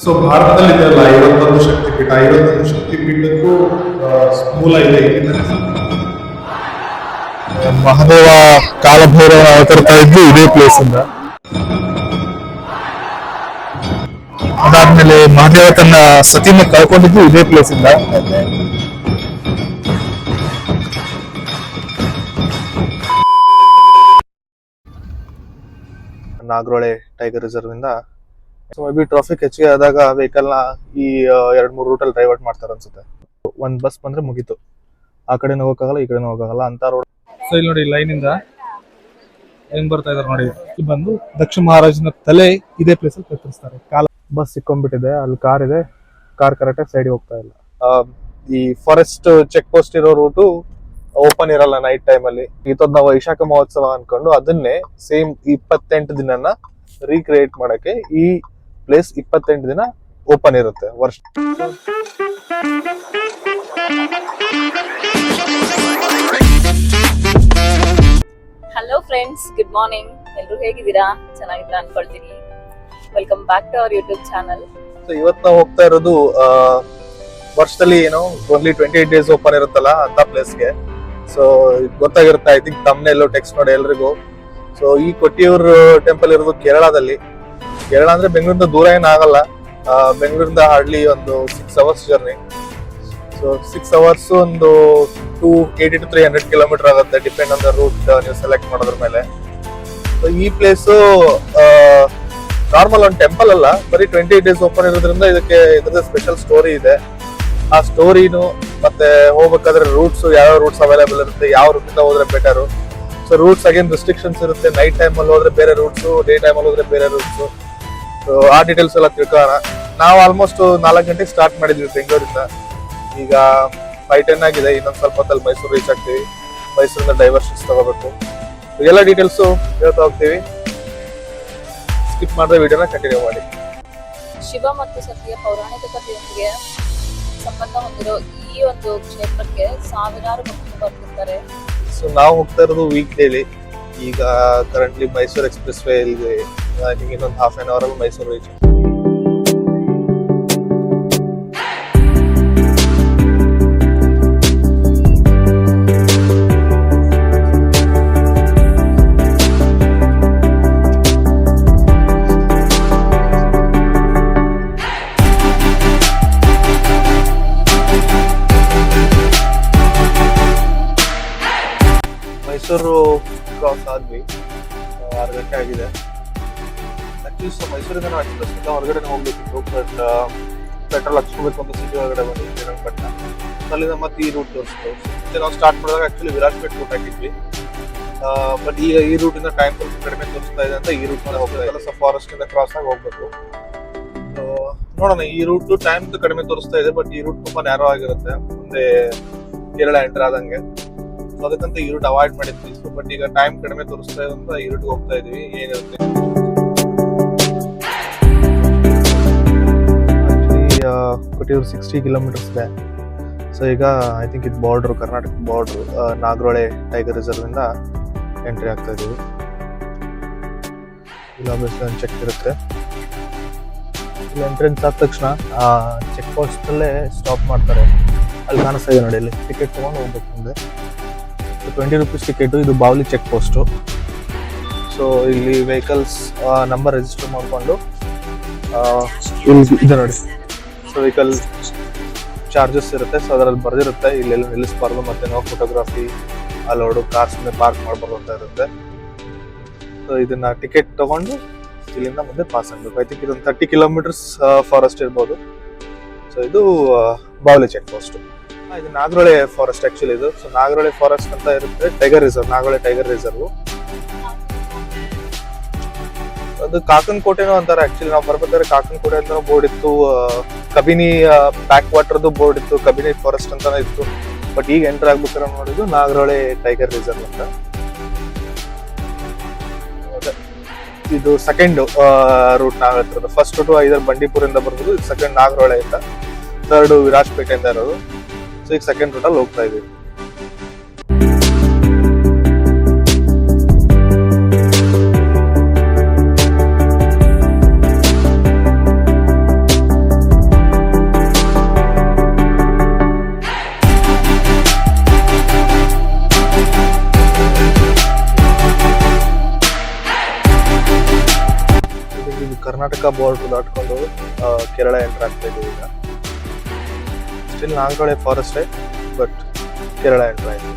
So ಭಾರತದಲ್ಲಿ ಇದೆಯಲ್ಲ 51 ಶಕ್ತಿಪೀಠ, 51 ಶಕ್ತಿಪೀಠಕ್ಕೂ ಮೂಲ ಇದೆ. ಮಹಾದೇವ ಕಾಲಭೈರವ ಅವತರಿತಾ ಇದ್ದು ಇದೇ ಪ್ಲೇಸ್ ಇಂದ. ಅದಾದ್ಮೇಲೆ ಮಹಾದೇವ ತನ್ನ ಸತಿನ ಕಳ್ಕೊಂಡಿದ್ದು ಇದೇ ಪ್ಲೇಸ್ ಇಂದ. ನಾಗರೋಳೆ ಟೈಗರ್ ರಿಸರ್ವ್ ಇಂದ ಮೇ ಬಿ ಟ್ರಾಫಿಕ್ ಹೆಚ್ಚಿಗೆ ಆದಾಗ ವೆಹಿಕಲ್ ನ ಈ 2-3 ರೂಟಲ್ಲಿ ಡೈವರ್ಟ್ ಮಾಡ್ತಾರೆ ಅನ್ಸುತ್ತೆ. ಒಂದ್ ಬಸ್ ಬಂದ್ರೆ ಮುಗೀತು, ಆ ಕಡೆ ಹೋಗಕ್ಕಾಗಲ್ಲ, ಈ ಕಡೆ ಹೋಗಕ್ಕಾಗಲ್ಲ ಅಂತ ರೋಡ್. ಸೊ ಇಲ್ಲಿ ನೋಡಿ ಲೈನ್ ಇಂದ ಹೆಂಗ್ ಬರ್ತಾ ಇದಾರೆ ನೋಡಿ. ಇಲ್ಲಿ ಬಂದು ದಕ್ಷಿಣ ಮಹಾರಾಜನ ತಲೆ ಇದೇ ಪ್ಲೇಸ್ ಅಲ್ಲಿ ಕತ್ತರಿಸ್ತಾರೆ. ಕಾಲ ಬಸ್ ಸಿಕ್ಕೊಂಡ್ಬಿಟ್ಟಿದೆ, ಅಲ್ಲಿ ಕಾರ್ ಇದೆ, ಕಾರ್ ಕರೆಕ್ಟ್ ಆಗಿ ಸೈಡ್ ಹೋಗ್ತಾ ಇಲ್ಲ. ಈ ಫಾರೆಸ್ಟ್ ಚೆಕ್ ಪೋಸ್ಟ್ ಇರೋ ರೂಟು ಓಪನ್ ಇರಲ್ಲ ನೈಟ್ ಟೈಮ್ ಅಲ್ಲಿ. ನಾವು ವೈಶಾಖ ಮಹೋತ್ಸವ ಅನ್ಕೊಂಡು ಅದನ್ನೇ ಸೇಮ್ 28 ದಿನನ ರೀಕ್ರಿಯೇಟ್ ಮಾಡಕ್ಕೆ ಈ ಪ್ಲೇಸ್ 28 ದಿನ ಓಪನ್ ಇರುತ್ತೆ ವರ್ಷ. Hello friends, good morning. ಎಲ್ಲರೂ ಹೇಗಿದ್ದೀರಾ? ಚೆನ್ನಾಗಿದ್ದೀರಾ ಅನ್ಕೊಳ್ತೀನಿ. Welcome back to our YouTube channel. So ಇವತ್ತು ನಾವು ಹೋಗ್ತಾ ಇರೋದು ವರ್ಷದಲ್ಲಿ ಓನ್ಲಿ 28 ಡೇಸ್ ಓಪನ್ ಇರುತ್ತಲ್ಲ ಅಂತ ಪ್ಲೇಸ್ಗೆ. ಸೊ ಗೊತ್ತಾಗಿರುತ್ತೆ, ಐ ಥಿಂಕ್ ತಮ್ನೆಲ್ಲೋ ಟೆಕ್ಸ್ಟ್ ನೋಡಿ ಎಲ್ರಿಗೂ. ಸೊ ಈ ಕೊಟ್ಟಿಯೂರ್ ಟೆಂಪಲ್ ಇರೋದು ಕೇರಳದಲ್ಲಿ. ಕೇರಳ ಅಂದ್ರೆ ಬೆಂಗಳೂರಿಂದ ದೂರ ಏನಾಗಲ್ಲ, ಬೆಂಗಳೂರಿಂದ ಹಾರ್ಡ್ಲಿ ಒಂದು 6 ಅವರ್ಸ್ ಜರ್ನಿ. ಸೊ 6 ಅವರ್ಸ್ ಒಂದು 280 to 300 ಕಿಲೋಮೀಟರ್ ಆಗುತ್ತೆ, ಡಿಪೆಂಡ್ ಆನ್ ದ ರೂಟ್ ನೀವು ಸೆಲೆಕ್ಟ್ ಮಾಡೋದ್ರ ಮೇಲೆ. ಸೊ ಈ ಪ್ಲೇಸು ನಾರ್ಮಲ್ ಒಂದು ಟೆಂಪಲ್ ಅಲ್ಲ, ಬರೀ 28 ಡೇಸ್ ಓಪನ್ ಇರೋದ್ರಿಂದ ಇದರದ್ದು ಸ್ಪೆಷಲ್ ಸ್ಟೋರಿ ಇದೆ. ಆ ಸ್ಟೋರಿನು ಮತ್ತೆ ಹೋಗ್ಬೇಕಾದ್ರೆ ರೂಟ್ಸ್, ಯಾವ ರೂಟ್ಸ್ ಅವೈಲೇಬಲ್ ಇರುತ್ತೆ, ಯಾವ ರೂಟ್ ಇಂದ ಹೋದ್ರೆ better. So roots again restrictions ಇರುತ್ತೆ. ನೈಟ್ ಟೈಮ್ ಅಲ್ಲಿ ಹೋದ್ರೆ ಬೇರೆ ರೂಟ್ಸ್, ಡೇ ಟೈಮ್ ಅಲ್ಲಿ ಹೋದ್ರೆ ಬೇರೆ ರೂಟ್ಸ್. ಸೊ ಆ ಡೀಟೇಲ್ಸ್ ಎಲ್ಲ ತಿಳ್ಕೊಳ್ಳೋಣ. ನಾವು ಆಲ್ಮೋಸ್ಟ್ 4 ಗಂಟೆಗೆ ಸ್ಟಾರ್ಟ್ ಮಾಡಿದ್ವಿ ಬೆಂಗಳೂರಿಂದ. ಈಗ 5:10 ಆಗಿದೆ. ಇನ್ನೊಂದ್ ಸ್ವಲ್ಪ ಹೊತ್ತಲ್ಲಿ ಮೈಸೂರು ರೀಚ್ ಆಗ್ತೀವಿ. ಮೈಸೂರಿಂದ ಡೈವರ್ಷನ್ಸ್ ತಗೋಬೇಕು. ಎಲ್ಲ ಡೀಟೇಲ್ಸ್ ಹೇಳ್ತಾ ಹೋಗ್ತೀವಿ. ಸ್ಕಿಪ್ ಮಾಡಿದ್ರೆ ವಿಡಿಯೋನ ಕಂಟಿನ್ಯೂ ಮಾಡಿ. ಶಿವ ಮತ್ತು ಸತಿಯ ಪೌರಾಣಿಕ ಕಥೆಯೊಂದಿಗೆ ಸಂಬಂಧ ಹೊಂದಿರೋ ಈ ಒಂದು ಕ್ಷೇತ್ರಕ್ಕೆ ಸಾವಿರಾರು ಭಕ್ತರು ಬರ್ತಿರ್ತಾರೆ. ಸೊ ನಾವು ಹೋಗ್ತಾ ಇರೋದು ವೀಕ್ ಡೇಲಿ. ಈಗ ಕರೆಂಟ್ಲಿ ಮೈಸೂರು ಎಕ್ಸ್ಪ್ರೆಸ್ ವೇ ಇದೆ. ಇನ್ನೊಂದು ಹಾಫ್ ಆನ್ ಅವರ್ ಅಲ್ಲಿ ಮೈಸೂರು ರೀಚ್. ಮೈಸೂರು ಕ್ರಾಸ್ ಆದ್ವಿ, 6 ಗಂಟೆ ಆಗಿದೆ. ಆಕ್ಚುಲಿ ಮೈಸೂರಿಂದ ನಾವು ಎಕ್ಸ್ಪ್ರೆಸ್ ಇಂದ ಹೊರಗಡೆ ಹೋಗ್ಬೇಕಿತ್ತು, ಬಟ್ ಪೆಟ್ರೋಲ್ ಹಚ್ಕೋಬೇಕು ಅಂತ ಸಿಟಿ ಒಳಗಡೆ ಬಂದಿದ್ವಿ ಶ್ರೀರಂಗಪಟ್ಟಣ. ಅಲ್ಲಿಂದ ಮತ್ತೆ ಈ ರೂಟ್ ತೋರಿಸ್ತು. ಮತ್ತೆ ನಾವು ಸ್ಟಾರ್ಟ್ ಮಾಡಿದಾಗ ಆಕ್ಚುಲಿ ವಿರಾಜಪೇಟ್ ರೂಟ್ ಹಾಕಿದ್ವಿ, ಬಟ್ ಈಗ ಈ ರೂಟ್ ಇಂದ ಟೈಮ್ ಸ್ವಲ್ಪ ಕಡಿಮೆ ತೋರಿಸ್ತಾ ಇದೆ ಅಂತ ಈ ರೂಟ್ ಮೇಲೆ ಹೋಗ್ತಾ ಇಲ್ಲ. ಸೊ ಫಾರೆಸ್ಟ್ ಇಂದ ಕ್ರಾಸ್ ಆಗಿ ಹೋಗ್ಬೇಕು. ಸೊ ನೋಡೋಣ, ಈ ರೂಟ್ ಟೈಮ್ ಕಡಿಮೆ ತೋರಿಸ್ತಾ ಇದೆ, ಬಟ್ ಈ ರೂಟ್ ತುಂಬಾ ನ್ಯಾರೋ ಆಗಿರುತ್ತೆ ಮುಂದೆ ಕೇರಳ ಎಂಟರ್ ಆದಂಗೆ. ಅದಕ್ಕಂತ ಈ ರೂಟ್ ಅವಾಯ್ಡ್ ಮಾಡಿದ್ವಿ. ಬಟ್ ಈಗ ಟೈಮ್ ಕಡಿಮೆ ತೋರಿಸ್ತಾ ಇದೆ ಅಂತ ಈ ರೂಟ್ ಹೋಗ್ತಾ ಇದೀವಿ. ಏನಿರುತ್ತೆ ಕೊಟ್ಟಿಯೂರು 60 ಕಿಲೋಮೀಟರ್ಸ್ ಇದೆ. ಸೊ ಈಗ ಐ ಥಿಂಕ್ ಇದು border, Karnataka border, Nagarhole tiger reserve ಇಂದ ಎಂಟ್ರಿ ಆಗ್ತಾ ಇದೀವಿ. ಇಲ್ಲ ಒಂದು ಚೆಕ್ ಇರುತ್ತೆ. ಇಲ್ಲಿ ಎಂಟ್ರೆನ್ಸ್ ಆದ ತಕ್ಷಣ ಚೆಕ್ ಪೋಸ್ಟ್ ಅಲ್ಲೇ ಸ್ಟಾಪ್ ಮಾಡ್ತಾರೆ. ಅಲ್ಲಿ ಕಾಣಿಸ್ತಾ ಇದೆ ನೋಡಿ, ಅಲ್ಲಿ ಟಿಕೆಟ್ ತಗೊಂಡು ಹೋಗ್ಬೇಕು ಮುಂದೆ. 20 ರೂಪೀಸ್ ಟಿಕೆಟು. ಇದು ಬಾವ್ಲಿ ಚೆಕ್ ಪೋಸ್ಟು. ಸೊ ಇಲ್ಲಿ ವೆಹಿಕಲ್ಸ್ ನಂಬರ್ ರಿಜಿಸ್ಟರ್ ಮಾಡಿಕೊಂಡು ಇಲ್ಲಿ ಇದೆ ನೋಡಿ. ಸೊ ವೆಹಿಕಲ್ ಚಾರ್ಜಸ್ ಇರುತ್ತೆ. ಸೊ ಅದರಲ್ಲಿ ಬರೆದಿರುತ್ತೆ ಇಲ್ಲೆಲ್ಲ ನಿಲ್ಲಿಸಬಾರ್ದು, ಮತ್ತೆ ನಾವು ಫೋಟೋಗ್ರಾಫಿ ಅಲೋಡು, ಕಾರ್ಸ್ ಮೇಲೆ ಪಾರ್ಕ್ ಮಾಡಬಾರ್ದು ಅಂತ ಇರುತ್ತೆ. ಸೊ ಇದನ್ನ ಟಿಕೆಟ್ ತಗೊಂಡು ಇಲ್ಲಿಂದ ಮುಂದೆ ಪಾಸ್ ಆಗಬೇಕು. ಐ ಥಿಂಕ್ ಇದೊಂದು 30 ಕಿಲೋಮೀಟರ್ಸ್ ಫಾರೆಸ್ಟ್ ಇರ್ಬೋದು. ಸೊ ಇದು ಬಾವ್ಲಿ ಚೆಕ್ ಪೋಸ್ಟು. ಇದು ನಾಗರೋಳೆ ಫಾರೆಸ್ಟ್ ಆಕ್ಚುಲಿ ಇದು. ಸೊ ನಾಗರೋಳೆ ಫಾರೆಸ್ಟ್ ಅಂತ ಇರುತ್ತೆ, tiger reserve, Nagarole tiger reserve. ಅದು ಕಾಕನ್ ಕೋಟೆನೂ ಅಂತಾರೆ. ಆಕ್ಚುಲಿ ನಾವು ಬರ್ಬೇಕಾದ್ರೆ ಕಾಕನ್ ಕೋಟೆ ಅಂತ ಬೋರ್ಡ್ ಇತ್ತು, ಕಬಿನಿ ಬ್ಯಾಕ್ ವಾಟರ್ದು ಬೋರ್ಡ್ ಇತ್ತು, ಕಬಿನಿ ಫಾರೆಸ್ಟ್ ಅಂತಾನೆ ಇತ್ತು. ಬಟ್ ಈಗ ಎಂಟರ್ ಆಗ್ಬೇಕಾದ್ರೆ ನೋಡಿದ್ದು ನಾಗರೋಳೆ ಟೈಗರ್ ರಿಸರ್ವ್ ಅಂತ. ಇದು ಸೆಕೆಂಡ್ ರೂಟ್ ನಾವು ಹೇಳ್ತಿರೋದು. ಫಸ್ಟ್ ರೂಟ್ ಐದರ್ ಬಂಡೀಪುರಿಂದ ಬರ್ಬೋದು, ಸೆಕೆಂಡ್ ನಾಗರೋಳೆ ಇಂದ, ಥರ್ಡ್ ವಿರಾಜಪೇಟೆಯಿಂದ ಇರೋದು. ಸೊ ಈಗ ಸೆಕೆಂಡ್ ರೂಟಲ್ಲಿ ಹೋಗ್ತಾ ಇದೀವಿ. ಕರ್ನಾಟಕ ಬಾರ್ಡರ್ ದಾಟ್ಕೊಂಡು ಕೇರಳ ಎಂಟರ್ ಆಗ್ತಾ ಇದೀವಿ ಈಗ. ಸ್ಟಿಲ್ ನಾಲ್ಕಳೆ ಫಾರೆಸ್ಟೇ, ಬಟ್ ಕೇರಳ ಎಂಟರ್ ಆಯ್ತು.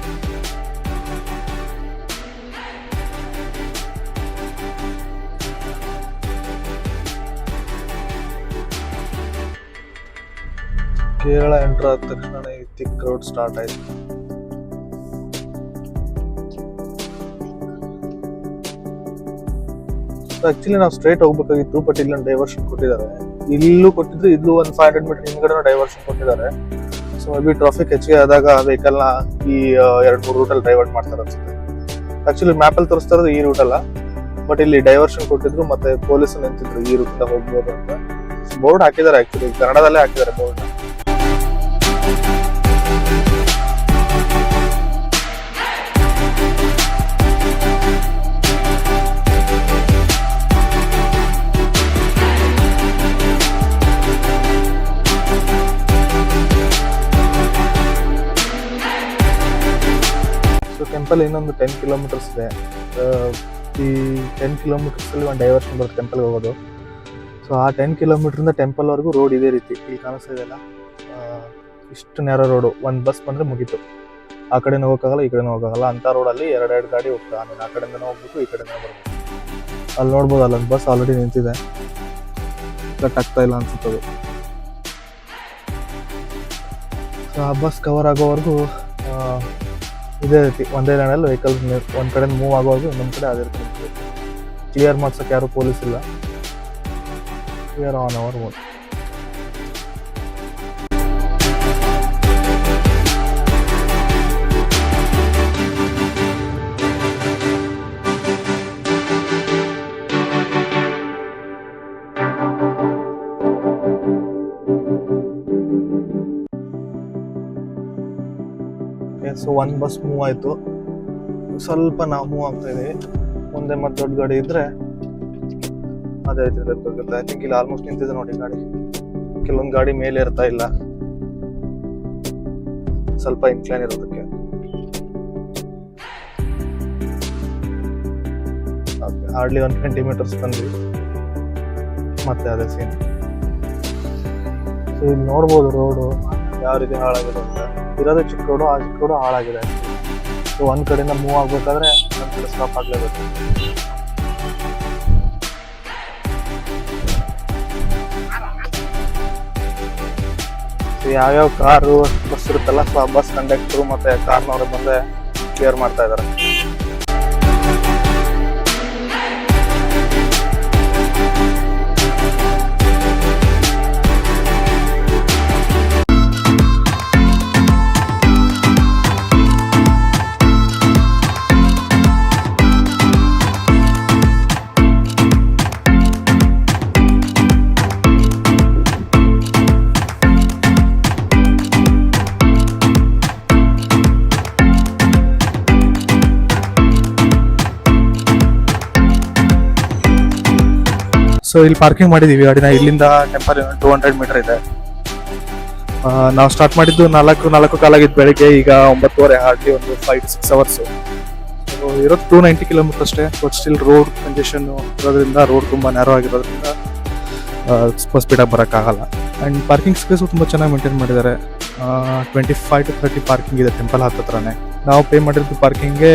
ಕೇರಳ ಎಂಟರ್ ಆದ ತಕ್ಷಣ ಈ ಥಿಕ್ ರೋಡ್ ಸ್ಟಾರ್ಟ್ ಆಯ್ತು. ಆಕ್ಚುಲಿ ನಾವು ಸ್ಟ್ರೇಟ್ ಹೋಗ್ಬೇಕಾಗಿತ್ತು, ಬಟ್ ಇಲ್ಲೊಂದು ಡೈವರ್ಷನ್ ಕೊಟ್ಟಿದ್ದಾರೆ. ಇಲ್ಲೂ ಕೊಟ್ಟಿದ್ರು, ಇಲ್ಲೂ ಒಂದು 500 ಮೀಟರ್ ಹಿಂದ್ಗಡೆ ಡೈವರ್ಷನ್ ಕೊಟ್ಟಿದ್ದಾರೆ. ಸೊ ಮೇ ಬಿ ಟ್ರಾಫಿಕ್ ಹೆಚ್ಚಿಗೆ ಆದಾಗ ವೆಹಿಕಲ್ ನ ಈ 2-3 ರೂಟಲ್ಲಿ ಡೈವರ್ಟ್ ಮಾಡ್ತಾರೆ ಅನ್ಸುತ್ತೆ. ಆಕ್ಚುಲಿ ಮ್ಯಾಪಲ್ಲಿ ತೋರಿಸ್ತಾ ಇರೋದು ಈ ರೂಟ್ ಅಲ್ಲ, ಬಟ್ ಇಲ್ಲಿ ಡೈವರ್ಷನ್ ಕೊಟ್ಟಿದ್ರು ಮತ್ತೆ ಪೊಲೀಸ್ ನಿಂತಿದ್ರು ಈ ರೂಟ್ ಹೋಗ್ಬೋದು ಅಂತ. ಬೋರ್ಡ್ ಹಾಕಿದ್ದಾರೆ, ಆಕ್ಚುಲಿ ಕನ್ನಡದಲ್ಲೇ ಹಾಕಿದ್ದಾರೆ ಬೋರ್ಡ್. ಟೆಂಪಲ್ ಇನ್ನೊಂದು 10 ಕಿಲೋಮೀಟರ್ಸ್ ಇದೆ. ಈ 10 ಕಿಲೋಮೀಟರ್ಸ್ ಅಲ್ಲಿ ಒಂದು ಡೈವರ್ಷನ್ ಬರುತ್ತೆ ಟೆಂಪಲ್ಗೆ ಹೋಗೋದು. ಸೊ ಆ 10 ಕಿಲೋಮೀಟರ್ ಟೆಂಪಲ್ ವರೆಗೂ ರೋಡ್ ಇದೇ ರೀತಿ ಇಲ್ಲಿ ಕಾಣಿಸ್ತಾ ಇದೆಯಲ್ಲ, ಇಷ್ಟು ನೇರ ರೋಡು. ಒಂದು ಬಸ್ ಬಂದ್ರೆ ಮುಗೀತು, ಆ ಕಡೆನೂ ಹೋಗೋಕ್ಕಾಗಲ್ಲ ಈ ಕಡೆನೂ ಹೋಗೋಕ್ಕಾಗಲ್ಲ ಅಂತ ರೋಡಲ್ಲಿ 2 ಗಾಡಿ ಹೋಗ್ತಾ. ಆಮೇಲೆ ಆ ಕಡೆಯಿಂದನೂ ಹೋಗ್ಬೇಕು, ಈ ಕಡೆಯಿಂದ ಬರ್ಬೇಕು. ಅಲ್ಲಿ ನೋಡ್ಬೋದು, ಅಲ್ಲೊಂದು ಬಸ್ ಆಲ್ರೆಡಿ ನಿಂತಿದೆ, ಕಟ್ ಆಗ್ತಾ ಇಲ್ಲ ಅನ್ಸುತ್ತದು. ಸೊ ಆ ಬಸ್ ಕವರ್ ಆಗೋವರೆಗೂ ಇದೇ ರೀತಿ ಒಂದೇ ಲೈನಲ್ಲಿ ವೆಹಿಕಲ್ಸ್ ಒಂದು ಕಡೆ ಮೂವ್ ಆಗೋವರೆಗೂ ಇನ್ನೊಂದು ಕಡೆ ಅದೇ ರೀತಿ ಕ್ಲಿಯರ್ ಮಾಡ್ಸೋಕೆ ಯಾರು ಪೊಲೀಸ್ ಇಲ್ಲ. Clear on our own. So ಒಂದು ಬಸ್ ಮೂವ್ ಆಯಿತು, ಸ್ವಲ್ಪ ನಾವು ಮೂವ್ ಆಗ್ತಾ ಇದೀವಿ. ಮುಂದೆ ಮತ್ತೆ ದೊಡ್ಡ ಗಾಡಿ ಇದ್ರೆ ಅದೇ ರೀತಿ ಬೇಕಾಗುತ್ತೆ. ಐ ಥಿಂಕ್ ಇಲ್ಲಿ ಆಲ್ಮೋಸ್ಟ್ ನಿಂತಿದೆ ನೋಡಿ ಗಾಡಿ. ಕೆಲವೊಂದು ಗಾಡಿ ಮೇಲೆ ಇರ್ತಾ ಇಲ್ಲ, ಸ್ವಲ್ಪ ಇನ್ಕ್ಲೈನ್ ಇರೋದಕ್ಕೆ. ಹಾರ್ಡ್ಲಿ 120 ಮೀಟರ್ಸ್ ಬಂದ್ವಿ, ಮತ್ತೆ ಅದೇ ಸೀನ್. ಸೊ ಇಲ್ಲಿ ನೋಡ್ಬೋದು ರೋಡು ಯಾವ ರೀತಿ ಹಾಳಾಗಿದೆ ಅಂತ. ಇರೋದೇ ಚಿಕ್ಕ ರೋಡು, ಆ ಚಿಕ್ಕ ರೋಡು ಹಾಳಾಗಿದೆ. ಸೊ ಒಂದ್ ಕಡೆಯಿಂದ ಮೂವ್ ಆಗ್ಬೇಕಾದ್ರೆ ಒಂದ್ ಕಡೆ ಸ್ಟಾಪ್ ಆಗ್ಲೇಬೇಕು. ಯಾವ್ಯಾವ ಕಾರು ಬಸ್ ಇರುತ್ತಲ್ಲ, ಸೊ ಆ ಬಸ್ ಕಂಡಕ್ಟರ್ ಮತ್ತೆ ಕಾರ್ನವರು ಬಂದೆ ಕ್ಲಿಯರ್ ಮಾಡ್ತಾ ಇದಾರೆ. ಸೊ ಇಲ್ಲಿ ಪಾರ್ಕಿಂಗ್ ಮಾಡಿದೀವಿ ಗಾಡಿನ. ಇಲ್ಲಿಂದ ಟೆಂಪಲ್ 200 ಮೀಟರ್ ಇದೆ. ನಾವು ಸ್ಟಾರ್ಟ್ ಮಾಡಿದ್ದು 4 ಕಾಲಾಗಿದ್ದು ಬೆಳಿಗ್ಗೆ, ಈಗ 9:30, ಹಾರ್ಡ್ಲಿ ಒಂದು 5 to 6 ಅವರ್ಸ್. ಸೊ ಇರೋದು 290 ಕಿಲೋಮೀಟರ್ ಅಷ್ಟೇ. ಬಟ್ ಸ್ಟಿಲ್ ರೋಡ್ ಕಂಜೆಷನ್ ಇರೋದ್ರಿಂದ, ರೋಡ್ ತುಂಬ ನ್ಯಾರೋ ಆಗಿರೋದ್ರಿಂದ ಸ್ವಲ್ಪ ಸ್ಪೀಡಾಗಿ ಬರೋಕ್ಕಾಗಲ್ಲ. ಆ್ಯಂಡ್ ಪಾರ್ಕಿಂಗ್ ಸ್ಪೇಸು ತುಂಬ ಚೆನ್ನಾಗಿ ಮೇಂಟೈನ್ ಮಾಡಿದ್ದಾರೆ. 25 to 30 ಪಾರ್ಕಿಂಗ್ ಇದೆ ಟೆಂಪಲ್ ಹತ್ರನೇ. ನಾವು ಪೇ ಮಾಡಿರೋದು ಪಾರ್ಕಿಂಗ್ಗೆ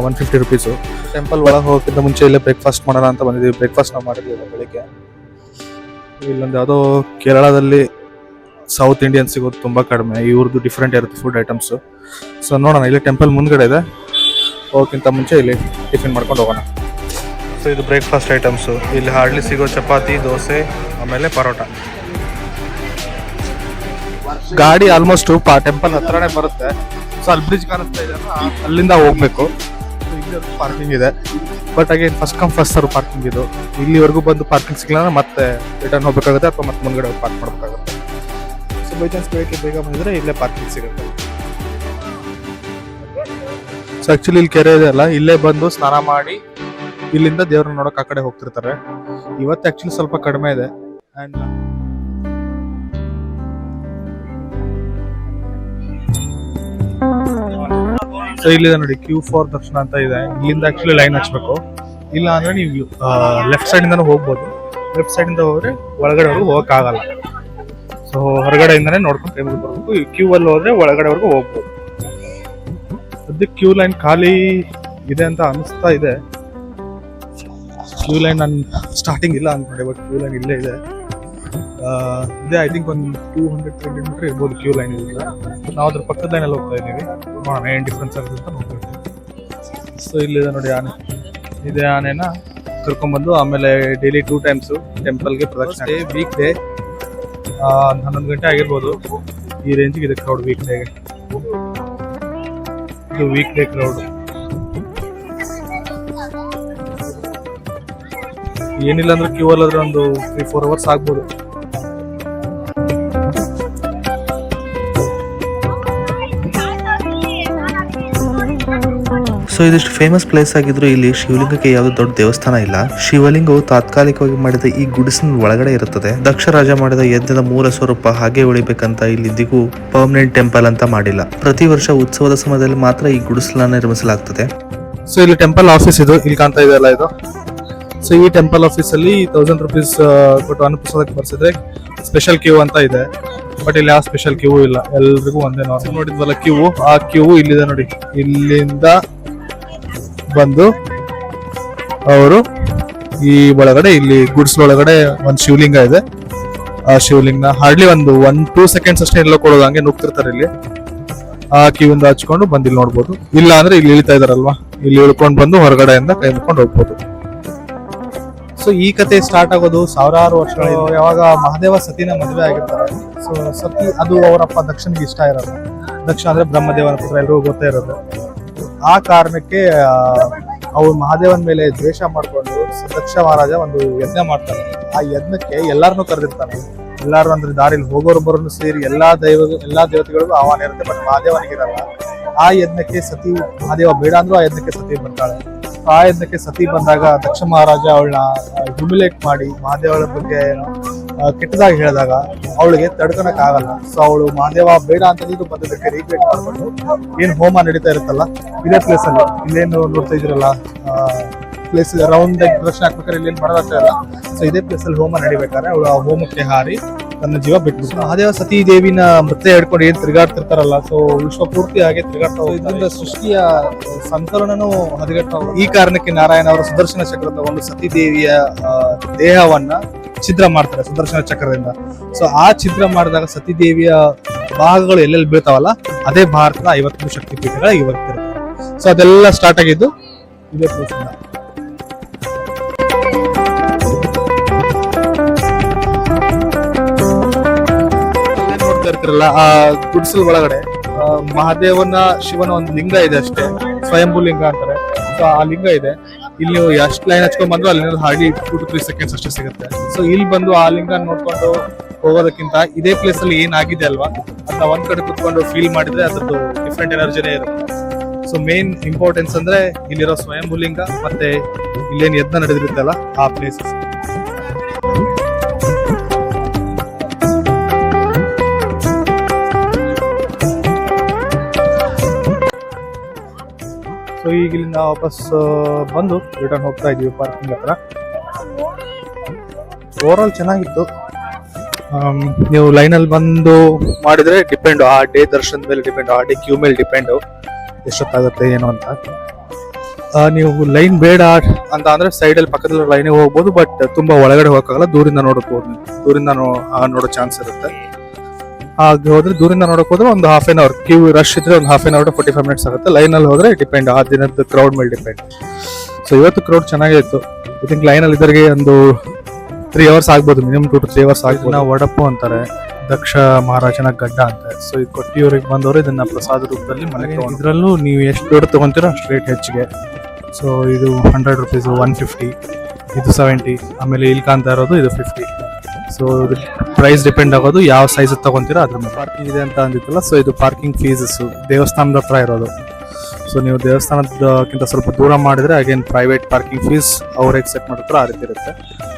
150 ರುಪೀಸು. ಟೆಂಪಲ್ ಒಳಗೆ ಹೋಗೋಕ್ಕಿಂತ ಮುಂಚೆ ಇಲ್ಲೇ ಬ್ರೇಕ್ಫಾಸ್ಟ್ ಮಾಡೋಣ ಅಂತ ಬಂದಿದ್ದೀವಿ. ಬ್ರೇಕ್ಫಾಸ್ಟ್ ನಾವು ಮಾಡಿದ್ದೀವಿ ಬೆಳಿಗ್ಗೆ. ಇಲ್ಲೊಂದು ಯಾವುದೋ ಕೇರಳದಲ್ಲಿ ಸೌತ್ ಇಂಡಿಯನ್ ಸಿಗೋದು ತುಂಬ ಕಡಿಮೆ, ಇವ್ರದ್ದು ಡಿಫ್ರೆಂಟ್ ಇರುತ್ತೆ ಫುಡ್ ಐಟಮ್ಸು. ಸೊ ನೋಡೋಣ, ಇಲ್ಲಿ ಟೆಂಪಲ್ ಮುಂದ್ಗಡೆ ಇದೆ, ಹೋಗೋಕ್ಕಿಂತ ಮುಂಚೆ ಇಲ್ಲಿ ಟಿಫಿನ್ ಮಾಡ್ಕೊಂಡು ಹೋಗೋಣ. ಸೊ ಇದು ಬ್ರೇಕ್ಫಾಸ್ಟ್ ಐಟಮ್ಸು. ಇಲ್ಲಿ ಹಾರ್ಡ್ಲಿ ಸಿಗೋ ಚಪಾತಿ, ದೋಸೆ, ಆಮೇಲೆ ಪರೋಟ. ಗಾಡಿ ಆಲ್ಮೋಸ್ಟ್ ಟೆಂಪಲ್ ಹತ್ರನೇ ಬರುತ್ತೆ. ಸೊ ಅಲ್ಲಿ ಬ್ರಿಡ್ಜ್ ಕಾಣಿಸ್ತಾ ಇದೆ, ಅಲ್ಲಿಂದ ಹೋಗ್ಬೇಕು. ಇಲ್ಲಿ ಪಾರ್ಕಿಂಗ್ ಇದೆ, but again first come first serve parking ಇದು. ಇಲ್ಲಿವರೆಗೂ ಬಂದು ಪಾರ್ಕಿಂಗ್ ಸಿಗಲ್ಲ, ಮತ್ತೆ ರಿಟರ್ನ್ ಹೋಗ್ಬೇಕಾಗುತ್ತೆ ಅಥವಾ ಮತ್ತೆ ಮುಂದ್ಗಡೆ ಹೋಗಿ ಪಾರ್ಕ್ ಮಾಡಬೇಕಾಗುತ್ತೆ. ಸೊ ಬೈ ಚಾನ್ಸ್ ಬೇಗ ಬಂದಿದ್ರೆ ಇಲ್ಲೇ ಪಾರ್ಕಿಂಗ್ ಸಿಗುತ್ತೆ. ಸೊ ಆಕ್ಚುಲಿ ಇಲ್ಲಿ ಕೆರೆ ಇದೆ ಅಲ್ಲ, ಇಲ್ಲೇ ಬಂದು ಸ್ನಾನ ಮಾಡಿ ಇಲ್ಲಿಂದ ದೇವ್ರನ್ನ ನೋಡಕ್ ಆ ಕಡೆ ಹೋಗ್ತಿರ್ತಾರೆ. ಇವತ್ತು ಆಕ್ಚುಲಿ ಸ್ವಲ್ಪ ಕಡಿಮೆ ಇದೆ. ಅಂಡ್ ಸೊ ಇಲ್ಲಿದೆ ನೋಡಿ, ಕ್ಯೂ ಫಾರ್ ದರ್ಶನ ಅಂತ ಇದೆ. ಇಲ್ಲಿಂದ ಆಕ್ಚುಲಿ ಲೈನ್ ಹಚ್ಬೇಕು, ಇಲ್ಲ ಅಂದ್ರೆ ನೀವು ಲೆಫ್ಟ್ ಸೈಡ್ ಇಂದಾನು ಹೋಗ್ಬೋದು. ಲೆಫ್ಟ್ ಸೈಡ್ ಇಂದ ಹೋದ್ರೆ ಒಳಗಡೆವರೆಗೂ ಹೋಗಕ್ ಆಗಲ್ಲ. ಸೊ ಹೊರಗಡೆಯಿಂದಾನೇ ನೋಡ್ಕೊಂಡು ಟೈಮಿಗೆ ಬರ್ಬೇಕು. ಈ ಕ್ಯೂ ಅಲ್ಲಿ ಹೋದ್ರೆ ಒಳಗಡೆವರೆಗೂ ಹೋಗ್ಬೋದು. ಸದ್ಯಕ್ಕೆ ಕ್ಯೂ ಲೈನ್ ಖಾಲಿ ಇದೆ ಅಂತ ಅನಿಸ್ತಾ ಇದೆ. ಕ್ಯೂ ಲೈನ್ ನಾನು ಸ್ಟಾರ್ಟಿಂಗ್ ಇಲ್ಲ ಅನ್ಕೊಂಡೆ, ಬಟ್ ಕ್ಯೂ ಲೈನ್ ಇಲ್ಲೇ ಇದೆ. ಇದೇ ಐ ಥಿಂಕ್ ಒಂದು 200-300 ಮೀಟರ್ ಇರ್ಬೋದು ಕ್ಯೂ ಲೈನ್ ಇದರಿಂದ. ನಾವು ಅದ್ರ ಪಕ್ಕದ ಲೈನಲ್ಲಿ ಹೋಗ್ತಾ ಇದ್ದೀವಿ. ನೋಡೋಣ ಏನು ಡಿಫ್ರೆನ್ಸ್ ಆಗುತ್ತೆ ಅಂತ ನೋಡ್ತೀವಿ. ಸೊ ಇಲ್ಲಿದೆ ನೋಡಿ ಆನೆ. ಇದೇ ಆನೆನ ಕರ್ಕೊಂಡ್ಬಂದು ಆಮೇಲೆ ಡೈಲಿ 2 ಟೈಮ್ಸು ಟೆಂಪಲ್ಗೆ ಪ್ರದಕ್ಷಿಣೆ. ವೀಕ್ ಡೇ 11 ಗಂಟೆ ಆಗಿರ್ಬೋದು. ಈ ರೇಂಜಿಗೆ ಇದೆ ಕ್ರೌಡ್ ವೀಕ್ ಡೇಗೆ. ಇದು ವೀಕ್ ಡೇ ಕ್ರೌಡ್. ಏನಿಲ್ಲ ಅಂದ್ರೆ ಕ್ಯೂ ಅಲ್ಲಾದ್ರೆ ಒಂದು 3-4 ಅವರ್ಸ್ ಆಗ್ಬೋದು. ಸೊ ಇದಿಷ್ಟು ಫೇಮಸ್ ಪ್ಲೇಸ್ ಆಗಿದ್ರು ಇಲ್ಲಿ ಶಿವಲಿಂಗಕ್ಕೆ ಯಾವ್ದು ದೊಡ್ಡ ದೇವಸ್ಥಾನ ಇಲ್ಲ. ಶಿವಲಿಂಗವು ತಾತ್ಕಾಲಿಕವಾಗಿ ಮಾಡಿದ ಈ ಗುಡಿಸಿನ ಒಳಗಡೆ ಇರುತ್ತದೆ. ದಕ್ಷ ರಾಜ ಮಾಡಿದ ಯಜ್ಞದ ಮೂಲ ಸ್ವರೂಪ ಹಾಗೆ ಉಳಿಬೇಕಂತ ಇಲ್ಲಿದ್ದಿಗೂ ಪರ್ಮನೆಂಟ್ ಟೆಂಪಲ್ ಅಂತ ಮಾಡಿಲ್ಲ. ಪ್ರತಿ ವರ್ಷ ಉತ್ಸವದ ಸಮಯದಲ್ಲಿ ಮಾತ್ರ ಈ ಗುಡಿಸಲನ್ನ ನಿರ್ಮಿಸಲಾಗ್ತದೆ. ಸೊ ಇಲ್ಲಿ ಟೆಂಪಲ್ ಆಫೀಸ್ ಇದು, ಇಲ್ಲಿ ಕಾಣ್ತಾ ಇದೆಯಲ್ಲ ಇದು. ಸೊ ಈ ಟೆಂಪಲ್ ಆಫೀಸ್ ಅಲ್ಲಿ 1000 ರೂಪೀಸ್ ಕೊಟ್ಟು ಅನ್ನಪ್ರಸಾದಕ್ಕೆ ಬರ್ಸಿದ್ರೆ ಸ್ಪೆಷಲ್ ಕ್ಯೂ ಅಂತ ಇದೆ. ಬಟ್ ಇಲ್ಲಿ ಯಾವ ಸ್ಪೆಷಲ್ ಕ್ಯೂ ಇಲ್ಲ, ಎಲ್ರಿಗೂ ಒಂದೇ ನಾರ್ಮಲ್. ನೋಡಿದ್ವಲ್ಲ ಕ್ಯೂ, ಆ ಕ್ಯೂ ಇಲ್ಲಿದೆ ನೋಡಿ. ಇಲ್ಲಿಂದ ಬಂದು ಅವರು ಈ ಒಳಗಡೆ, ಇಲ್ಲಿ ಗುಡ್ಸ್ ಒಳಗಡೆ ಒಂದು ಶಿವಲಿಂಗ ಇದೆ. ಆ ಶಿವಲಿಂಗ ಹಾರ್ಡ್ಲಿ ಒಂದು 1-2 ಸೆಕೆಂಡ್ಸ್ ಅಷ್ಟೇ ಎಲ್ಲ ಕೊಡೋದು, ಹಂಗೆ ನುಗ್ತಿರ್ತಾರೆ ಇಲ್ಲಿ. ಆ ಕ್ಯೂವಿಂದ ಹಚ್ಕೊಂಡು ಬಂದು ಇಲ್ಲಿ ನೋಡ್ಬೋದು. ಇಲ್ಲ ಅಂದ್ರೆ ಇಲ್ಲಿ ಇಳಿತಾ ಇದಾರಲ್ವಾ, ಇಲ್ಲಿ ಇಳ್ಕೊಂಡು ಬಂದು ಹೊರಗಡೆಯಿಂದ ಕೈ ಮುಕ್ಕೊಂಡು ಹೋಗ್ಬೋದು. ಸೊ ಈ ಕತೆ ಸ್ಟಾರ್ಟ್ ಆಗೋದು ಸಾವಿರಾರು ವರ್ಷಗಳು. ಯಾವಾಗ ಮಹಾದೇವ ಸತಿನ ಮದುವೆ ಆಗಿರ್ತಾರೆ. ಸೊ ಸತಿ ಅದು ಅವರಪ್ಪ ದಕ್ಷನಿಗೆ ಇಷ್ಟ ಇರೋದು. ದಕ್ಷ ಅಂದ್ರೆ ಬ್ರಹ್ಮದೇವನ ಪುತ್ರ, ಎಲ್ರಿಗೂ ಗೊತ್ತೇ ಇರೋದು. ಆ ಕಾರಣಕ್ಕೆ ಅವ್ರು ಮಹಾದೇವನ ಮೇಲೆ ದ್ವೇಷ ಮಾಡ್ಕೊಂಡು ದಕ್ಷ ಮಹಾರಾಜ ಒಂದು ಯಜ್ಞ ಮಾಡ್ತಾರೆ. ಆ ಯಜ್ಞಕ್ಕೆ ಎಲ್ಲಾರನ್ನೂ ಕರೆದಿರ್ತಾರೆ. ಎಲ್ಲಾರು ಅಂದ್ರೆ ದಾರಿಲಿ ಹೋಗೋರೊಬ್ಬರನ್ನು ಸೇರಿ ಎಲ್ಲಾ ದೇವತೆಗಳಿಗೂ ಆಹ್ವಾನ ಇರುತ್ತೆ, ಬಟ್ ಮಹಾದೇವನಿಗಿರಲ್ಲ. ಆ ಯಜ್ಞಕ್ಕೆ ಸತಿ ಮಹಾದೇವ ಬೇಡ ಅಂದ್ರೂ ಆ ಯಜ್ಞಕ್ಕೆ ಸತಿ ಬರ್ತಾಳೆ. ಆ ಯಜ್ಞಕ್ಕೆ ಸತಿ ಬಂದಾಗ ದಕ್ಷ ಮಹಾರಾಜ ಅವಳನ್ನ ಹ್ಯೂಮಿಲೇಟ್ ಮಾಡಿ ಮಹಾದೇವಳ ಬಗ್ಗೆ ಏನೋ ಕೆಟ್ಟದಾಗಿ ಹೇಳಿದಾಗ ಅವಳಿಗೆ ತಡ್ಕೊಳಕ್ ಆಗಲ್ಲ. ಸೊ ಅವಳು ಮಹಾದೇವ ಬೇಡ ಅಂತಂದಿದ್ದು ಬಂದದಕ್ಕೆ ರೀಕ್ರಿಯೇಟ್ ಮಾಡ್ಕೊಂಡು ಏನ್ ಹೋಮ ನಡೀತಾ ಇರುತ್ತಲ್ಲ ಇದೇ ಪ್ಲೇಸ್ ಅಲ್ಲಿ, ಇಲ್ಲೇನು ನೋಡ್ತಾ ಇದ್ರಲ್ಲ ಪ್ಲೇಸ್ ರೌಂಡ್ ಪ್ರದಕ್ಷಿಣೆ ಹಾಕ್ಬೇಕಾದ್ರೆ ಇಲ್ಲೇನು ಮಾಡೋದಾಗ್ತಾ ಇಲ್ಲ. ಸೊ ಇದೇ ಪ್ಲೇಸ್ ಅಲ್ಲಿ ಹೋಮ ನಡಿಬೇಕಾದ್ರೆ ಅವಳು ಆ ಹೋಮಕ್ಕೆ ಹಾರಿ ತನ್ನ ಜೀವ ಬಿಟ್ಬಿಟ್ಟು ಮಹಾದೇವ ಸತಿ ದೇವಿನ ಮತ್ತೆ ಹಿಡ್ಕೊಂಡು ಏನ್ ತಿರುಗಾಡ್ತಿರ್ತಾರಲ್ಲ, ಸೊ ವಿಶ್ವ ಪೂರ್ತಿ ಹಾಗೆ ತಿರುಗಾಡ್ತಾ ಇದರಿಂದ ಸೃಷ್ಟಿಯ ಸಂಕಲನನು ಹದಗೆಟ್ಟ. ಈ ಕಾರಣಕ್ಕೆ ನಾರಾಯಣ ಅವರು ಸುದರ್ಶನ ಚಕ್ರ ತಗೊಂಡು ಸತಿ ದೇವಿಯ ದೇಹವನ್ನ ಛಿದ್ರ ಮಾಡ್ತಾರೆ ಸುದರ್ಶನ ಚಕ್ರದಿಂದ. ಸೊ ಆ ಛಿದ್ರ ಮಾಡಿದಾಗ ಸತಿದೇವಿಯ ಭಾಗಗಳು ಎಲ್ಲೆಲ್ಲಿ ಬೀಳ್ತಾವಲ್ಲ ಅದೇ ಭಾರತದ 53 ಶಕ್ತಿ ಪೀಠಗಳ ಇವತ್ತಿರುತ್ತೆ. ಸೊ ಅದೆಲ್ಲ ಸ್ಟಾರ್ಟ್ ಆಗಿದ್ದು ಇದೇ ಪ್ಲೇಸ್ ಇಂದ. ನೋಡ್ತಾ ಇರ್ತಿರಲ್ಲ ಆ ಗುಡ್ಸಲ್ ಒಳಗಡೆ ಮಹಾದೇವನ ಶಿವನ ಒಂದು ಲಿಂಗ ಇದೆ ಅಷ್ಟೇ, ಸ್ವಯಂಭೂ ಲಿಂಗ ಅಂತಾರೆ. ಸೊ ಆ ಲಿಂಗ ಇದೆ. ಇಲ್ಲಿ ನೀವು ಎಷ್ಟು ಲೈನ್ ಹಚ್ಕೊಂಡ್ ಬಂದ್ರು ಅಲ್ಲಿ ಹಾರ್ಡ್ಲಿ 2-3 ಸೆಕೆಂಡ್ಸ್ ಅಷ್ಟೇ ಸಿಗುತ್ತೆ. ಸೊ ಇಲ್ಲಿ ಬಂದು ಆ ಲಿಂಗ ನೋಡ್ಕೊಂಡು ಹೋಗೋದಕ್ಕಿಂತ ಇದೇ ಪ್ಲೇಸ್ ಅಲ್ಲಿ ಏನಾಗಿದೆ ಅಲ್ವಾ ಅಂತ ಒಂದ್ ಕಡೆ ಕುತ್ಕೊಂಡು ಫೀಲ್ ಮಾಡಿದ್ರೆ ಅದ್ರದ್ದು ಡಿಫ್ರೆಂಟ್ ಎನರ್ಜಿನೇ ಇರುತ್ತೆ. ಸೊ ಮೇನ್ ಇಂಪಾರ್ಟೆನ್ಸ್ ಅಂದ್ರೆ ಇಲ್ಲಿರೋ ಸ್ವಯಂಭೂ ಲಿಂಗ ಮತ್ತೆ ಇಲ್ಲೇನ್ ಯಜ್ಞ ನಡೆದಿರುತ್ತಲ್ಲ ಆ ಪ್ಲೇಸಸ್. ಸೊ ಈಗ ಇಲ್ಲಿಂದ ವಾಪಸ್ ಬಂದು ರಿಟರ್ನ್ ಹೋಗ್ತಾ ಇದೀವಿ ಪಾರ್ಕಿಂಗ್ ಹತ್ರ. ಓವರ್ ಆಲ್ ಚೆನ್ನಾಗಿತ್ತು. ನೀವು ಲೈನಲ್ಲಿ ಬಂದು ಮಾಡಿದ್ರೆ ಡಿಪೆಂಡ್, ಆ ಡೇ ದರ್ಶನದ ಮೇಲೆ ಡಿಪೆಂಡ್, ಆ ಡೇ ಕ್ಯೂ ಮೇಲೆ ಡಿಪೆಂಡ್ ಎಷ್ಟೊತ್ತಾಗುತ್ತೆ ಏನು ಅಂತ. ನೀವು ಲೈನ್ ಬೇಡ ಅಂತ ಅಂದ್ರೆ ಸೈಡಲ್ಲಿ ಪಕ್ಕದಲ್ಲಿ ಲೈನಿಗೆ ಹೋಗ್ಬೋದು, ಬಟ್ ತುಂಬಾ ಒಳಗಡೆ ಹೋಗಕ್ಕಾಗಲ್ಲ, ದೂರಿಂದ ನೋಡಬಹುದು. ದೂರಿಂದ ನೋಡೋ ಚಾನ್ಸ್ ಇರುತ್ತೆ. ಹಾಗೆ ಹೋದ್ರೆ ದೂರಿಂದ ನೋಡಕ್ ಹೋದ್ರೆ ಒಂದು 1/2 hour, ಕ್ಯೂ ರಶ್ ಇದ್ರೆ ಒಂದು 1/2 hour to 45 minutes ಆಗುತ್ತೆ. ಲೈನಲ್ಲಿ ಹೋದ್ರೆ ಡಿಪೆಂಡ್, ಆ ದಿನದ ಕ್ರೌಡ್ ಮೇಲೆ ಡಿಪೆಂಡ್. ಸೊ ಇವತ್ತು ಕ್ರೌಡ್ ಚೆನ್ನಾಗೇ ಇತ್ತು. ಐ ಥಿಂಕ್ ಲೈನಲ್ಲಿ ಇದ್ದರಿಗೆ ಒಂದು 3 hours ಆಗ್ಬೋದು, ಮಿನಿಮಮ್ 2 to 3 hours ಆಗ್ಬೋದು. ವಡಪ್ಪು ಅಂತಾರೆ, ದಕ್ಷ ಮಹಾರಾಜನ ಗಡ್ಡ ಅಂತ. ಸೊ ಇದು ಕೊಟ್ಟಿಯೂರಿಗೆ ಬಂದವರು ಇದನ್ನ ಪ್ರಸಾದ ರೂಪದಲ್ಲಿ ಮನೆಗೆ, ಇದರಲ್ಲೂ ನೀವು ಎಷ್ಟು ದೊಡ್ಡ ತಗೊಂತೀರೋ ಅಷ್ಟು ರೇಟ್ ಹೆಚ್ಚಿಗೆ. ಸೊ ಇದು 100 ರೂಪೀಸ್, 150, ಇದು 70, ಆಮೇಲೆ ಇಲ್ಲಿ ಕಾಣ್ತಾ ಇರೋದು ಇದು 50. ಸೊ ಪ್ರೈಸ್ ಡಿಪೆಂಡ್ ಆಗೋದು ಯಾವ ಸೈಜ್ ತಗೊಂತೀರೋ ಅದ್ರ ಮೇಲೆ. ಪಾರ್ಕಿಂಗ್ ಇದೆ ಅಂತ ಅಂದಿತ್ತಲ್ಲ, ಸೊ ಇದು ಪಾರ್ಕಿಂಗ್ ಫೀಸಸ್ ದೇವಸ್ಥಾನದ ಹತ್ರ ಇರೋದು. ಸೊ ನೀವು ದೇವಸ್ಥಾನದಕ್ಕಿಂತ ಸ್ವಲ್ಪ ದೂರ ಮಾಡಿದ್ರೆ ಅಗೇನ್ ಪ್ರೈವೇಟ್ ಪಾರ್ಕಿಂಗ್ ಫೀಸ್ ಅವ್ರು ಸೆಟ್ ಮಾಡಿರ್ತಾರೆ, ಆ ರೀತಿ ಇರುತ್ತೆ.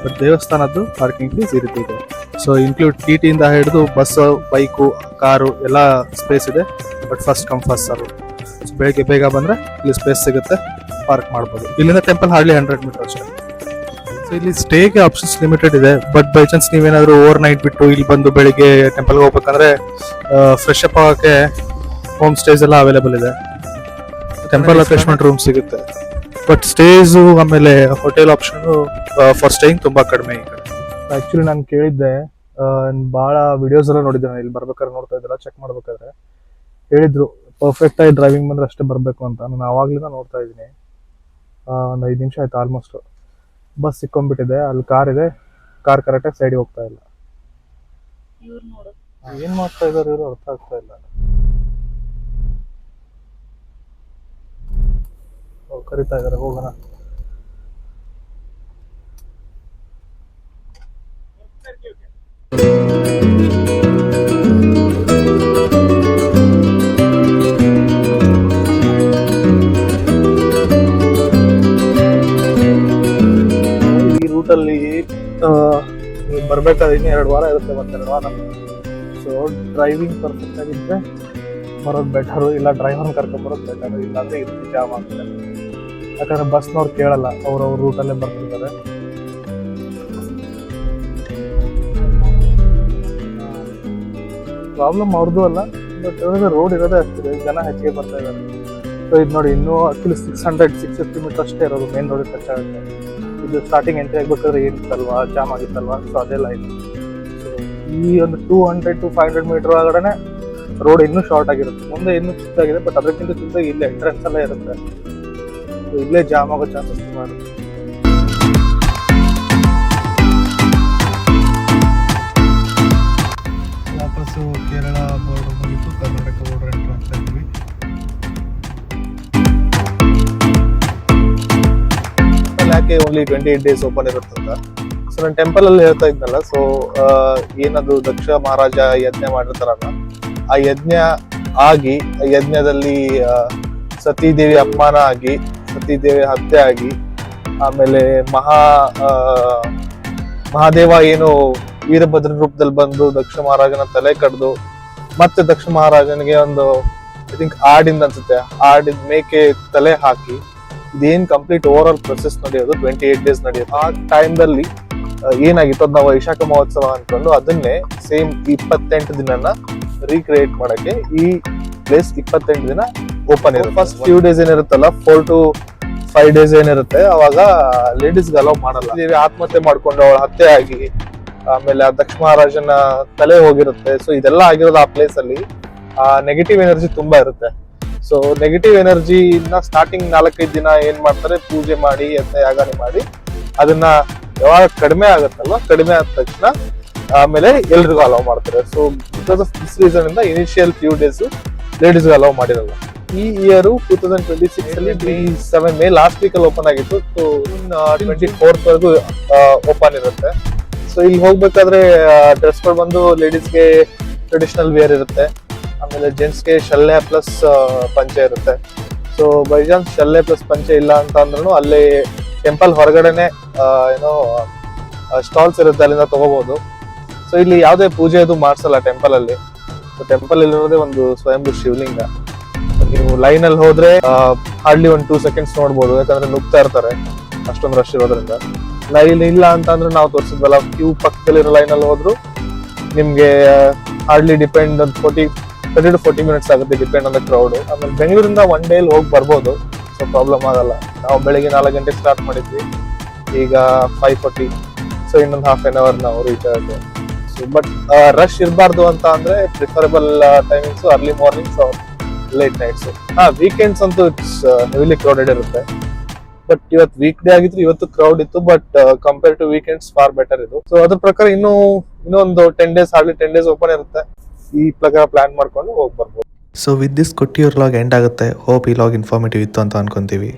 ಬಟ್ ದೇವಸ್ಥಾನದ್ದು ಪಾರ್ಕಿಂಗ್ ಫೀಸ್ ಈ ರೀತಿ ಇದೆ. ಸೊ ಇನ್ಕ್ಲೂಡ್ ಟಿ ಇಂದ ಹಿಡಿದು ಬಸ್, ಬೈಕು, ಕಾರು ಎಲ್ಲ ಸ್ಪೇಸ್ ಇದೆ. But first come first serve. So ಬೆಳಿಗ್ಗೆ ಬೇಗ ಬಂದ್ರೆ ಇಲ್ಲಿ ಸ್ಪೇಸ್ ಸಿಗುತ್ತೆ, ಪಾರ್ಕ್ ಮಾಡ್ಬೋದು. ಇಲ್ಲಿಂದ ಟೆಂಪಲ್ ಹಾರ್ಡ್ಲಿ 100 ಮೀಟರ್ ಅಷ್ಟೇ. ಸೊ ಇಲ್ಲಿ ಸ್ಟೇಗೆ ಆಪ್ಷನ್ಸ್ ಲಿಮಿಟೆಡ್ ಇದೆ, ಬಟ್ ಬೈ ಚಾನ್ಸ್ ನೀವೇನಾದ್ರೂ ಓವರ್ ನೈಟ್ ಬಿಟ್ಟು ಇಲ್ಲಿ ಬಂದು ಬೆಳಿಗ್ಗೆ ಟೆಂಪಲ್ಗೆ ಹೋಗ್ಬೇಕಂದ್ರೆ ಫ್ರೆಶ್ ಅಪ್ ಆಗಕ್ಕೆ ಹೋಮ್ ಸ್ಟೇಸ್ ಎಲ್ಲ ಅವೈಲೇಬಲ್ ಇದೆ. ಟೆಂಪಲ್ ಅಟ್ಯಾಚ್ಮೆಂಟ್ ರೂಮ್ ಸಿಗುತ್ತೆ, ಬಟ್ ಸ್ಟೇಸು ಆಮೇಲೆ ಹೋಟೆಲ್ ಆಪ್ಷನ್ ಫಾರ್ ಸ್ಟೇಯಿಂಗ್ ತುಂಬಾ ಕಡಿಮೆ ಈ ಕಡೆ. ಆಕ್ಚುಲಿ ನಾನು ಕೇಳಿದ್ದೆ, ಭಾಳ ವಿಡಿಯೋಸ್ ಎಲ್ಲ ನೋಡಿದ್ದೆ ನಾನು, ಇಲ್ಲಿ ಬರ್ಬೇಕಾದ್ರೆ ನೋಡ್ತಾ ಇದ್ದಲ್ಲ, ಚೆಕ್ ಮಾಡ್ಬೇಕಾದ್ರೆ ಹೇಳಿದ್ರು ಪರ್ಫೆಕ್ಟ್ ಆಗಿ ಡ್ರೈವಿಂಗ್ ಬಂದ್ರೆ ಅಷ್ಟೇ ಬರಬೇಕು ಅಂತ. ನಾನು ಆವಾಗ್ಲಿಂದ ನೋಡ್ತಾ ಇದ್ದೀನಿ, ಒಂದು 5 ನಿಮಿಷ ಆಯ್ತು ಆಲ್ಮೋಸ್ಟ್. ಬಸ್ ಸಿಕ್ಕೊಂಡ್ಬಿಟ್ಟಿದೆ, ಅಲ್ಲಿ ಕಾರ್ ಇದೆ, ಕಾರ್ ಕರೆಕ್ಟಾಗಿ ಸೈಡಿಗೆ ಹೋಗ್ತಾ ಇಲ್ಲ. ಏನ್ ಮಾಡ್ತಾ ಇದಾರೆ ಇವರು ಅರ್ಥ ಆಗ್ತಾ ಇಲ್ಲ. ಕರಿತಾ ಇದಾರೆ, ಹೋಗೋಣ. ಈ ರೂಟಲ್ಲಿ ಬರ್ಬೇಕಾದ್ರೆ ಇನ್ನು 2 ವಾರ ಇರುತ್ತೆ, ಮತ್ತೆ 2 ವಾರ. ಸೊ ಡ್ರೈವಿಂಗ್ ಪರ್ಫೆಕ್ಟ್ ಆಗಿದ್ರೆ ಬರೋದು ಬೆಟರು, ಇಲ್ಲ ಡ್ರೈವರ್ನ ಕರ್ಕೊಂಬರೋದು ಬೆಟರು, ಇಲ್ಲಾಂದ್ರೆ ಇರ್ತಿ ಜಾಮ್ ಆಗ್ತದೆ. ಯಾಕಂದ್ರೆ ಬಸ್ನವ್ರು ಕೇಳಲ್ಲ, ಅವ್ರ ರೂಟಲ್ಲೇ ಬರ್ತಿರ್ತಾರೆ. ಪ್ರಾಬ್ಲಮ್ ಅವ್ರದ್ದು ಅಲ್ಲ, ಬಟ್ ರೋಡ್ ಇರೋದೇ ಆಗ್ತಿದೆ, ಜನ ಹೆಚ್ಚಿಗೆ ಬರ್ತಾ ಇದ್ದಾರೆ. ಸೊ ಇದು ನೋಡಿ, ಇನ್ನೂ ಆಕ್ಚುಲಿ 650 ಮೀಟರ್ ಅಷ್ಟೇ ಇರೋದು ಮೇನ್ ರೋಡಿಗೆ ಟಚ್ ಆಗುತ್ತೆ. ಇದು ಸ್ಟಾರ್ಟಿಂಗ್ ಎಂಟ್ರಿ ಆಗ್ಬೇಕಾದ್ರೆ ಏನಿತ್ತಲ್ವಾ, ಜಾಮ್ ಆಗಿತ್ತಲ್ವಾ, ಸೊ ಅದೆಲ್ಲ ಇದೆ. ಸೊ ಈ ಒಂದು 200 to 500 ಮೀಟರ್ ಒಳಗಡೆ ರೋಡ್ ಇನ್ನೂ ಶಾರ್ಟ್ ಆಗಿರುತ್ತೆ, ಮುಂದೆ ಇನ್ನೂ ಚಿಕ್ಕದಾಗಿದೆ, ಬಟ್ ಅದಕ್ಕಿಂತ ಚಿಕ್ಕದಾಗಿ ಇಲ್ಲೇ ಎಂಟ್ರೆನ್ಸ್ ಎಲ್ಲ ಇರುತ್ತೆ. ಸೊ ಇಲ್ಲೇ ಜಾಮ್ ಆಗೋ ಚಾನ್ಸಸ್ ತುಂಬ ಇರುತ್ತೆ. ವಾಪಸ್ಸು ಕೇರಳ ಬಾರ್ಡರ್ ಮುಗಿತು, ಕರ್ನಾಟಕ ಬಾರ್ಡರ್ ಎಂಟ್ರ್ ಆಗ್ತಾ ಇದ್ವಿ. ಯಾಕೆ ಓನ್ಲಿ 28 days ಓಪನ್ ಇರುತ್ತಂತ. ಸೊ ನಾನು ಟೆಂಪಲ್ ಅಲ್ಲಿ ಹೇಳ್ತಾ ಇದ್ನಲ್ಲ, ಸೊ ಏನದು ದಕ್ಷ ಮಹಾರಾಜ ಯಜ್ಞ ಮಾಡಿರ್ತಾರಲ್ಲ, ಆ ಯಜ್ಞ ಆಗಿ, ಆ ಯಜ್ಞದಲ್ಲಿ ಸತೀದೇವಿ ಅಪಮಾನ ಆಗಿ, ಸತೀದೇವಿ ಹತ್ಯೆ ಆಗಿ, ಆಮೇಲೆ ಮಹಾದೇವ ಏನು ವೀರಭದ್ರನ ರೂಪದಲ್ಲಿ ಬಂದು ದಕ್ಷ ಮಹಾರಾಜನ ತಲೆ ಕಡ್ದು, ಮತ್ತೆ ದಕ್ಷ ಮಹಾರಾಜನಿಗೆ ಒಂದು ಐ ಥಿಂಕ್ ಆಡಿಂದ ಅನ್ಸುತ್ತೆ, ಆಡಿದ ಮೇಕೆ ತಲೆ ಹಾಕಿ, ಇದೇನ್ ಕಂಪ್ಲೀಟ್ ಓವರ್ ಆಲ್ ಪ್ರೊಸೆಸ್ ನಡೆಯೋದು 28 days ನಡೆಯುತ್ತೆ. ಆ ಟೈಮ್ದಲ್ಲಿ ಏನಾಗಿತ್ತು ಅದು ನಾವು ವೈಶಾಖ ಮಹೋತ್ಸವ ಅನ್ಕೊಂಡು ಅದನ್ನೇ ಸೇಮ್ 28 ದಿನನ ರೀಕ್ರಿಯೇಟ್ ಮಾಡಕ್ಕೆ ಈ ಪ್ಲೇಸ್ 28 ದಿನ ಓಪನ್ ಇರುತ್ತೆ. ಫಸ್ಟ್ ಫ್ಯೂ ಡೇಸ್ ಏನಿರುತ್ತಲ್ಲ, 4 to 5 days ಏನಿರುತ್ತೆ, ಅವಾಗ ಲೇಡೀಸ್ಗೆ ಅಲೋ ಮಾಡಲ್ಲ. ಆತ್ಮಹತ್ಯೆ ಮಾಡ್ಕೊಂಡು ಅವಳ ಹತ್ಯೆ ಆಗಿ, ಆಮೇಲೆ ಆ ದಕ್ಷ ಮಹಾರಾಜನ ತಲೆ ಹೋಗಿರುತ್ತೆ. ಸೊ ಇದೆಲ್ಲ ಆಗಿರೋದು ಆ ಪ್ಲೇಸ್ ಅಲ್ಲಿ. ನೆಗೆಟಿವ್ ಎನರ್ಜಿ ತುಂಬಾ ಇರುತ್ತೆ. ಸೊ ನೆಗೆಟಿವ್ ಎನರ್ಜಿನ ಸ್ಟಾರ್ಟಿಂಗ್ 4-5 ದಿನ ಏನ್ ಮಾಡ್ತಾರೆ, ಪೂಜೆ ಮಾಡಿ ಯಜ್ಞ ಯಾಗನೆ ಮಾಡಿ ಅದನ್ನ ಯಾವಾಗ ಕಡಿಮೆ ಆಗುತ್ತಲ್ವ, ಕಡಿಮೆ ಆದ ತಕ್ಷಣ ಆಮೇಲೆ ಎಲ್ರಿಗೂ ಅಲೋ ಮಾಡ್ತಾರೆ. So because of this reason ಇಂದ initial few days ladies allow ಮಾಡಿರಲ್ಲ. ಈ ಇಯರ್ 2026 ಅಲ್ಲಿ 7 May ಲಾಸ್ಟ್ ವೀಕ್ ಅಲ್ಲಿ ಓಪನ್ ಆಗಿತ್ತು. ಸೊ 24th ವರೆಗೂ ಓಪನ್ ಇರುತ್ತೆ. ಸೊ ಇಲ್ಲಿ ಹೋಗ್ಬೇಕಾದ್ರೆ ಡ್ರೆಸ್ಗಳು ಬಂದು ಲೇಡೀಸ್ಗೆ ಟ್ರೆಡಿಷನಲ್ ವೇರ್ ಇರುತ್ತೆ, ಆಮೇಲೆ ಜೆಂಟ್ಸ್ಗೆ ಶಲ್ಯ ಪ್ಲಸ್ ಪಂಚೆ ಇರುತ್ತೆ. So by chance Shalya plus ಪಂಚೆ ಇಲ್ಲ ಅಂತ ಅಂದ್ರೂ ಅಲ್ಲೇ ಟೆಂಪಲ್ ಹೊರಗಡೆನೆ ಏನೋ ಸ್ಟಾಲ್ಸ್ ಇರುತ್ತೆ, ಅಲ್ಲಿಂದ ತಗೋಬಹುದು. ಸೊ ಇಲ್ಲಿ ಯಾವುದೇ ಪೂಜೆ ಅದು ಮಾಡ್ಸಲ್ಲ ಟೆಂಪಲ್ ಅಲ್ಲಿ. ಸೊ ಟೆಂಪಲ್ ಇಲ್ಲಿರೋದೇ ಒಂದು ಸ್ವಯಂಭೂ ಶಿವಲಿಂಗ. ನೀವು ಲೈನ್ ಅಲ್ಲಿ ಹೋದ್ರೆ ಹಾರ್ಡ್ಲಿ 1-2 seconds ನೋಡ್ಬೋದು, ಯಾಕಂದ್ರೆ ನುಗ್ತಾ ಇರ್ತಾರೆ, ಅಷ್ಟೊಂದು ರಶ್ ಇರೋದ್ರಿಂದ. ಲೈನ್ ಇಲ್ಲ ಅಂತ ಅಂದ್ರೆ ನಾವು ತೋರಿಸಿದ್ವಲ್ಲ, ಕ್ಯೂ ಪಕ್ಕದಲ್ಲಿರೋ ಲೈನ್ ಅಲ್ಲಿ ಹೋದ್ರು ನಿಮ್ಗೆ ಹಾರ್ಡ್ಲಿ ಡಿಪೆಂಡ್ 30 to 40 minutes ಆಗುತ್ತೆ, ಡಿಪೆಂಡ್ ಆನ್ ದ ಕ್ರೌಡ್. ಆಮೇಲೆ ಬೆಂಗಳೂರಿಂದ 1 day ಹೋಗಿ ಬರ್ಬೋದು, ಸೊ ಪ್ರಾಬ್ಲಮ್ ಆಗಲ್ಲ. ನಾವು ಬೆಳಿಗ್ಗೆ 4 ಗಂಟೆಗೆ ಸ್ಟಾರ್ಟ್ ಮಾಡಿದ್ವಿ, ಈಗ 5:40, ಸೊ ಇನ್ನೊಂದು half an hour ನಾವು ರೀಚ್ ಆಗುತ್ತೆ. ಸೊ ಬಟ್ ರಶ್ ಇರಬಾರ್ದು ಅಂತ ಅಂದ್ರೆ preferable timings early mornings or late nights. Weekends ಅಂತೂ ಇಟ್ಸ್ ಹೆವಿಲಿ ಕ್ರೌಡೆಡ್ ಇರುತ್ತೆ. ಬಟ್ ಇವತ್ತು ವೀಕ್ ಡೇ ಆಗಿತ್ತು, ಇವತ್ತು ಕ್ರೌಡ್ ಇತ್ತು, but compare to weekends far better ಇದು. ಸೊ ಅದ್ರ ಪ್ರಕಾರ ಇನ್ನೊಂದು 10 days, ಹಾರ್ಡ್ಲಿ 10 days ಓಪನ್ ಇರುತ್ತೆ. ಈ ಪ್ರಕಾರ ಪ್ಲಾನ್ ಮಾಡ್ಕೊಂಡು ಹೋಗಿ ಬರ್ಬೋದು. ಸೊ ವಿತ್ ದಿಸ್ ಕೊಟ್ಟಿಯವ್ರ ಲಾಗ್ ಎಂಡ್ ಆಗುತ್ತೆ. ಹೋಪ್ ಈ ಲಾಗ್ ಇನ್ಫಾರ್ಮೇಟಿವ್ ಇತ್ತು ಅಂತ ಅನ್ಕೊಂತೀವಿ.